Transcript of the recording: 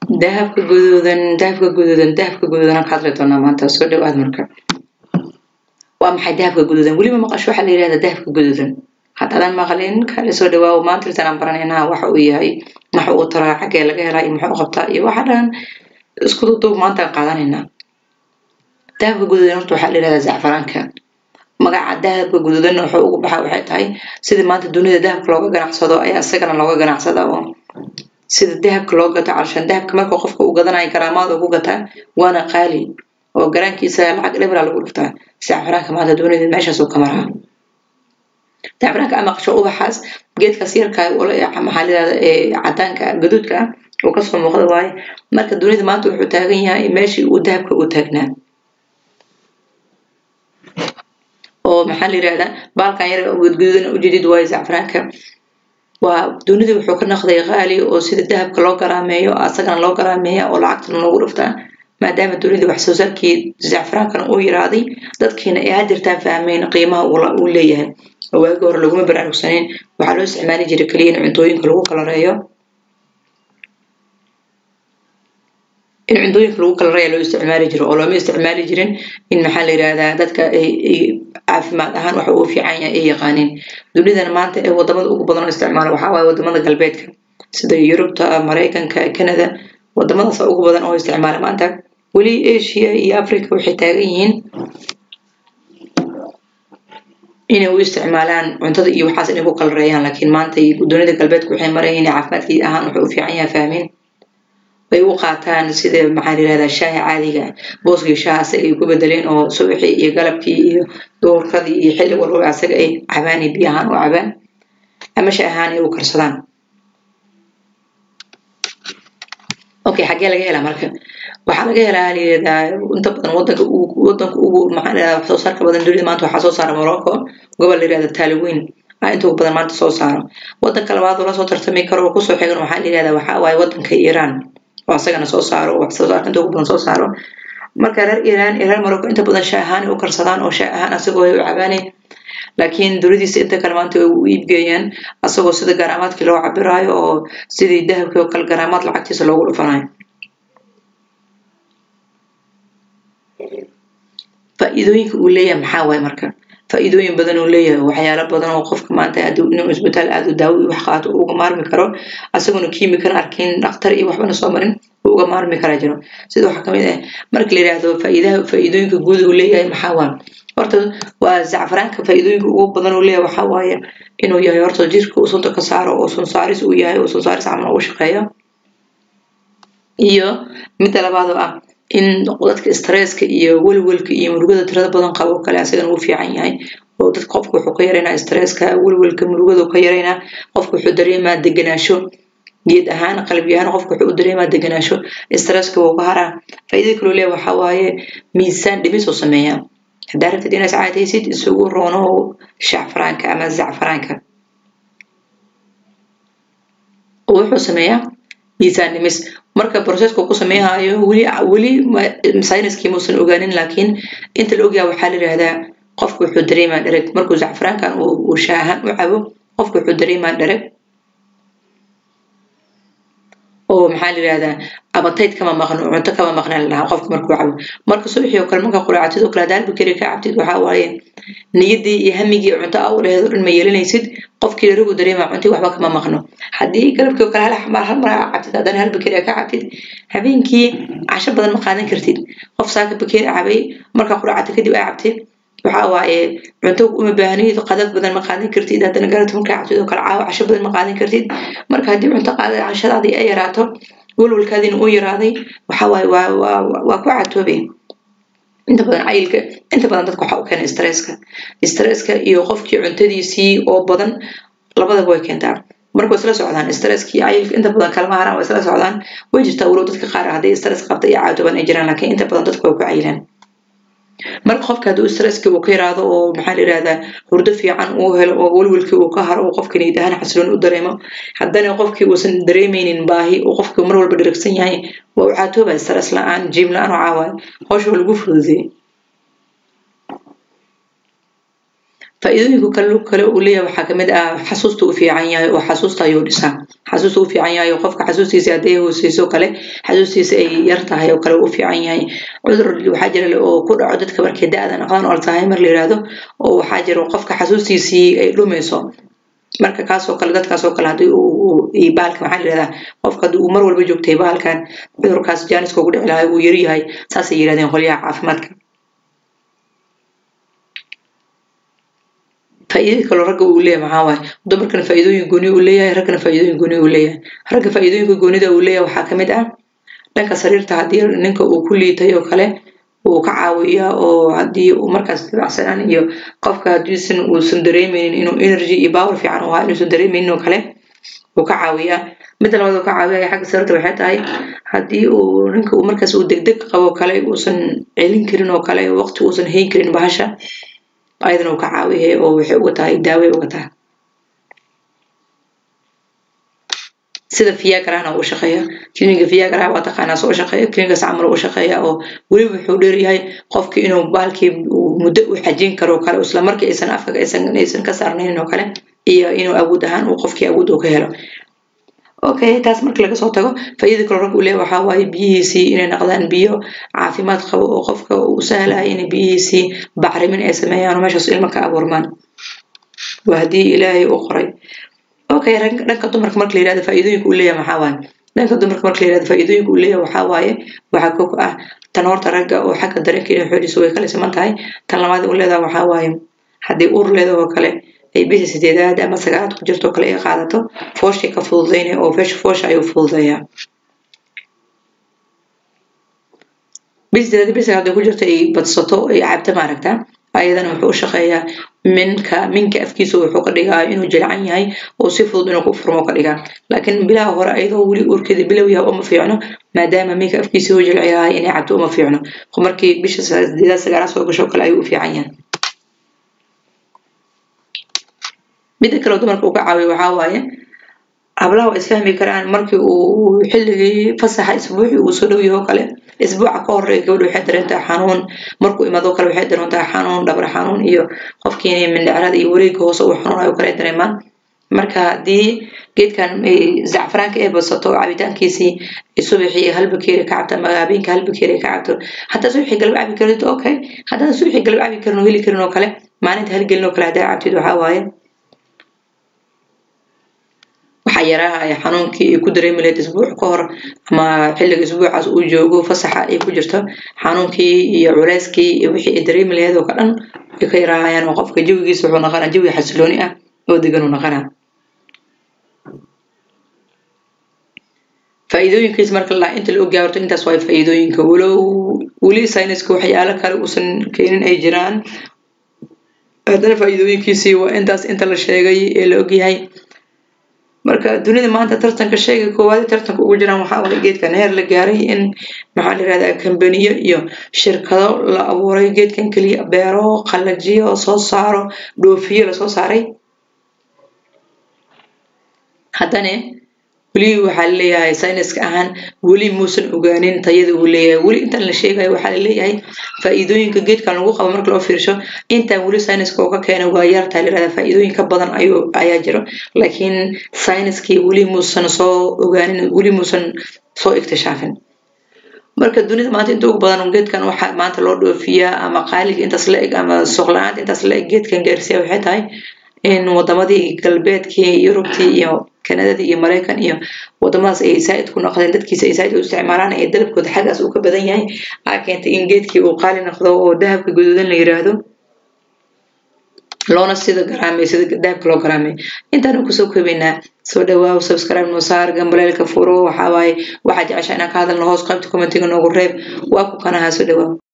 dahabka guduudan ka hadli doonaa maanta soo dhawaad marka waa maxay dahabka guduudan waliba maqasho waxa la yiraahdaa dahabka guduudan hadaan maqalin kale soo dhawaa maanta intaan baranaynaa waxa uu yahay waxa uu taraa xagee laga helay muxuu qabtaa iyo waxa dhan isku duub maanta qaadanaynaa dahabka guduudan horta waxa la yiraahdaa zacfaraanka magaca dahabka guduudan wuxuu ugu baxay waxay tahay sida maanta dunida dahabka looga ganacsado ayaa asagana looga ganacsadaa sida dahabka loo gato carshan dahabka marka qofka uu gadanayo garaamada ugu gataa waana qaali oo garankiisa lacag dheer lagu dhuftaa zacfaraanka maanta dunida meeshaas uu ka maraa zacfaraanka ama qasho ubaxaas geedka sirka oo la maxalada ee cadaanka gaduudka oo ka soo muuqda waay marka dunida maanta wuxuu taagan yahay meeshii uu dahabka u taagnaa oo maxal yiraahdaa baalkan yar oo guduudan u jidid waay zacfaraanka waa dunida wuxuu ka noqday qaali oo sida dahabka loo garaameeyo asagana loo garaameeyo oo lacagta lagu dhuftaa maadaama dunida wax soo saarkii zacfaraankan uu yaraaday dadkiina ay hadirtaan fahmeen qiimaha uu leeyahay oo waagi hore lagu baraarugsaneen waxa loo isticmaali jiray kaliya in cuntooyinka lagu kala reeyo loo isticmaali jiray oo loo isticmaali jirin in maxal yiraahdaa dadka ay caafimaad ahaan waxa uu fiican yahay ay yaqaaneen dunidana maanta ee wadamada ugu badan oo isticmaala waxa way wadamada galbeedka sida Yurubta Mareykanka Canada wadamadaas ugu badan oo isticmaala maanta wali Asia iyo Afrika waxay taagan yihiin inay u isticmaalaan cuntada iyo waxaas inay ku kala reeyaan laakiin maanta dunida galbeedka waxay marayeen caafimaadkii ahaan waxa uu fiican yahay fahmeen way u qaataan sida maxal yiraahdaa shaaha caadiga booski shaaha ay ku bedeleen oo subaxii iyo galabkii iyo doorkadii iyo xilli walba asaga ay cabaani biyahan oo cabaan ama shaahan ay u karsadaan okay xagee laga helaa marka waxa laga helaa leeyahay inta badan wadanka ugu maxal wax soo saarka badan dunida maanta waxa soo saara Morocco gobol yiraahdo Talawin inta badan maanta soo saaro wadanka labaad oo la soo tartami karo oo ku soo xigan waxa leeyahay waxa way wadanka Iran وأسجنا صار وحصار كنت أقول صار ما كان إيران مروك أنت بدن شاهان وكرسدان أو شاهان أسقوا عباني لكن دريدي سيد كلمات ويبجيان أسقوا سيد جرامات كلو عبراي أو سيد الذهب كل جرامات العكس سلوا الفناي فإذا وليه محاوي مركب فإذا بدن وليه وحياة بدن وقف كمان تأدو إنه إثبات الأدو داوي وحقات وجمار مكرو أسقون كيمي كان أركين أكتر إيه وحبنا صامرين وجمار مكراجنا سيدو حكمين مرك اللي رأيه فإذا جود وليه محاوي ورته وزعفران فإذا بدن وليه وحواي إنه يهرت جيرك وصلت كسار وصل صارس وياه وصل صارس عمل وشقيا إياه مثل بعض in dadka stresska iyo walwalka iyo murugada tirada badan qabo kale asagan uu fiican yahay oo dad qofku wuxuu ka yareynaa stresska walwalka murugada ka yareynaa qofku wuxuu dareemaa deganaansho geed ahaan qalbi ahaan qofku wuxuu dareemaa deganaansho stresska uu ka haraa faa'iido kale leeyahay waxa waaye miisaan dhimis oo sameeya hadaa rabtid inaad saacadaysid isugu roono shacfaraanka ama zacfaraanka wuxuu sameeyaa miisaan dhimis marka processka ku sameeyayo wali sayniskii muusan ogaanin laakiin inta la ogyahay waxa la yiraahdaa qofku wuxuu dareemaa dhereg markuu zacfaraankan uu shaahan u cabo qofku wuxuu dareemaa dhereg oo maxaa la yiraahdaa appetite kama maqno cunto kama maqnaan laha qofku markuu cabo marka subaxii oo kale marka quraacad oo kale dalbi kari ka cabtid waxa waaye niyadii iyo hamigii cunto aw leeyahay in ma yeelanaysid qofkii lagu dareemaa cunto waxba kama maqno hadii galabkii oo kale hal mar cabtid hadana hal bakari ka cabtid habeenkii casho badan ma qaadan kartid qof saaka bakari cabay marka quraacad kadib ay cabtid waxa waaye cunto uma baahnid qadaf badan ma qaadan kartid hadana galabtii marka cabtid oo kale casho badan ma qaadan kartid marka hadii cunto qaadad cashadaadii ay yaraato walwalkaadina uu yaraaday waxa waaye waa ku catoobay inta badan cayilka inta badan dadku waxa uu keenay stresska iyo qofkii cuntadiisii oo badan labadaba way keentaa marka isla socdaan stresskii cayilka inta badan kalma haraan way isla socdaan way jirtaa walow dadka qaar haday stress qabta iyo caatoban ay jiraan laakiin inta badan dadku way ku cayilaan marka qofka haduu stresska uu ka yiraahdo oo maxaa la yiraahdaa hurdo fiican uu helo oo walwalkii uu ka haro oo qofkii nidahan xasiloon u dareemo haddana qofkii uusan dareemeynin baahi oo qofkii mar walba diragsan yahay waa caatooba stress la'aan jim la'aan oo caaway hawsha lagu fududeeyay faa'iidooyinka kale uu leeyahay waxa kamid ah xasuusta uu fiican yahay oo xasuusta ayuu dhisaa xasuusta uu fiican yahay qofka xasuustiisa haday hooseyso kale xasuustiisa ay yar tahay oo kale uu fiican yahay cudur waxa jira oo ku dhaco dadka markay da'dan aqoon Alzheimer la yiraahdo oo waxa jira qofka xasuustiisii ay dhumayso marka kaas oo kale dadkaas oo kale hadii uu baalka waxa yiraahdaa qofka uu mar walba joogtay baalkan cudurkaas jaaniska ugu dhicilaa uu yar yahay saas ay yiraahdeen qoliyaha caafimaadka faa'iidada kale ragga uu leeyahay waxa waaye dumarkana faa'iidooyin gooni uu leeyahay ragna faa'iidooyin gooni uu leeyahay ragga faa'iidooyinka goonida uu leeyahay waxa kamid ah dhanka sariirta hadii ninka uu ku liitay oo kale uu ka caawiyo oo hadii uu markaas dibacsanaan iyo qofka hadiisan uu san dareemaynin inuu energy iyo power fiican oo inuu san dareemaynin oo kale uu ka caawiyo mid labaad uu ka caawiyo xagga sariirta waxay tahay hadii uu ninka uu markaas uu degdeg qabo kale uu san celin karin oo kale waqti uu san hayn karin bahasha ayadana uu ka caawiyo oo waxay ugu tahay daawo ugu tahay sida Viagra uu shaqeeyo kliniga Viagra waa taqaana soo shaqeeyo kliniga Saamal uu shaqeeyo oo wali wuxuu dheeryahay qofkii inuu baalkii muddo u xajin karo kale isla markii aysan afka aysan ka saarnayn oo kale iyo inuu awood ahaan uu qofkii awood u ka helo okay taas markii laga soo tago faa'iidada kale rag u leeyahay waxa waaye biyihiisi inay noqdaan biyo caafimaad qabo oo qofka uu sahlayo in biyihiisi bacrimin ay sameeyaan meeshaas ilmo ka abuurmaan waadii Ilaahay u qoray okay dhanka dumarka marka la yiraahdo faa'iidooyinka uu leeyahay waxa waaye dhanka dumarka marka la yiraahdo faa'iidooyinka uu leeyahay waxa waaye waxa ku ah tan horta ragga oo xagga dareenka inay xooliso way kala siman tahay tan labaad uu leeyahay waxa waaye hadii uur leedahay oo kale ay bisha 8 ama 9 ku jirto kale ay qaadato fooshka ka fududeynay oo foosh ayuu fududeeyaa bisha hadii ku jirto ay badsato ay cabta maaragta ayadana wuxuu shaqeeyaa minka afkiisa wuxuu ka dhigaa inuu jilcan yahay oo si fudud inuu ku furmo ka dhigaa laakiin bilaha hore ayadoo wali urkeeda bilow yahay uma fiicno maadaama minka afkiisa uu jilcan yahay inay cabto uma fiicno markii bisha 9 soo gasho kale ayuu fiican yahay mid kale oo dumarka uu ka caawiyo waxa waaye hablaha isfahmi karaan markii uu xilligii fasaxa isbuuci uu soo dhaw yahay kale isbuuca ka hor gabadhu waxay dareentay xanuun markuu imaado kale waxay dareentay xanuun dhabar xanuun iyo qofkii mindhicrada iyo wareegga hoose uu xanuunayo kale dareemaan marka hadii geedkan zacfaraanka ee basato cabitaankiisii subaxii hal bakeeri ka cabta magaabiinka hal bakeeri ka cabto hatta subaxii galab cabi karto okay hatta subaxii galab cabi karno heli karno kale maalinta hal gelin oo kale hadaa cabtid waxa waaye waxa yaraha ay xanuunkii ku dareemay isbuuc ka hor ama xilliga isbuucaas uu joogo fasaxa ay ku jirto xanuunkii iyo culeyskii iyo wixii dareemay oo ka dhan ka yaraayaan qofka jawigiisa wuxuu noqonaa jawi xasilooni ah oo degan uu noqonaa faa'iidooyinkiisa marka la inta la ogaarto intaas way faa'iidooyinka wali sayniska waxyaalo kale uusan keenin ay jiraan hadana faa'iidooyinkiisa waa inta la sheegay ee la ogyahay marka dunida maanta tartanka sheegay koowaad tartanka ugu jiraan waxa uu geedkan heer la gaaray in maxaa la yiraahdaa kambaniyo iyo shirkado la abuuray geedkan kaliya beero qalajiyo soo saaro dhoofiyo la soo saaray hadana wali waxa la leeyahay sayniska ahaan wali muusan ogaanin tayada uu leeyahay wali inta la sheegay waxa la leeyahay faa'iidooyinka geedkan lagu qabo marka loo fiirsho inta wali sayniska oo ka keenay waa yar tahay la faa'iidooyinka badan ayaa jiro laakiin sayniskii wali muusan soo ogaanin wali muusan soo iktishaafin marka dunida maanta inta ugu badan geedkan waxa maanta loo dhoofiyaa ama qaaliga intaas la eg ama suuqlaanta intaas la eg geedkan gaarsiiya waxay tahay in wadamadii galbeedkii Yurubtii iyo Kanada iyo Mareykan iyo wadamadaas ay saaid ku noqdeen dadkiisa ay saaid u isticmaalaan ee dalabkooda xagaas uu ka badan yahay keentay in geedkii uu qaali noqdo oo dahabka guduudan la yiraahdo loona sida garaamay sida dahabka loo garaamay intaan ku soo koobaynaa soo dhawaaw subscribe noo saar gambaleelka furo waxa jeceshaa inaan ka hadalno hoos qaybta commentiga noogu reeb waa ku kanaha soo dhawaaw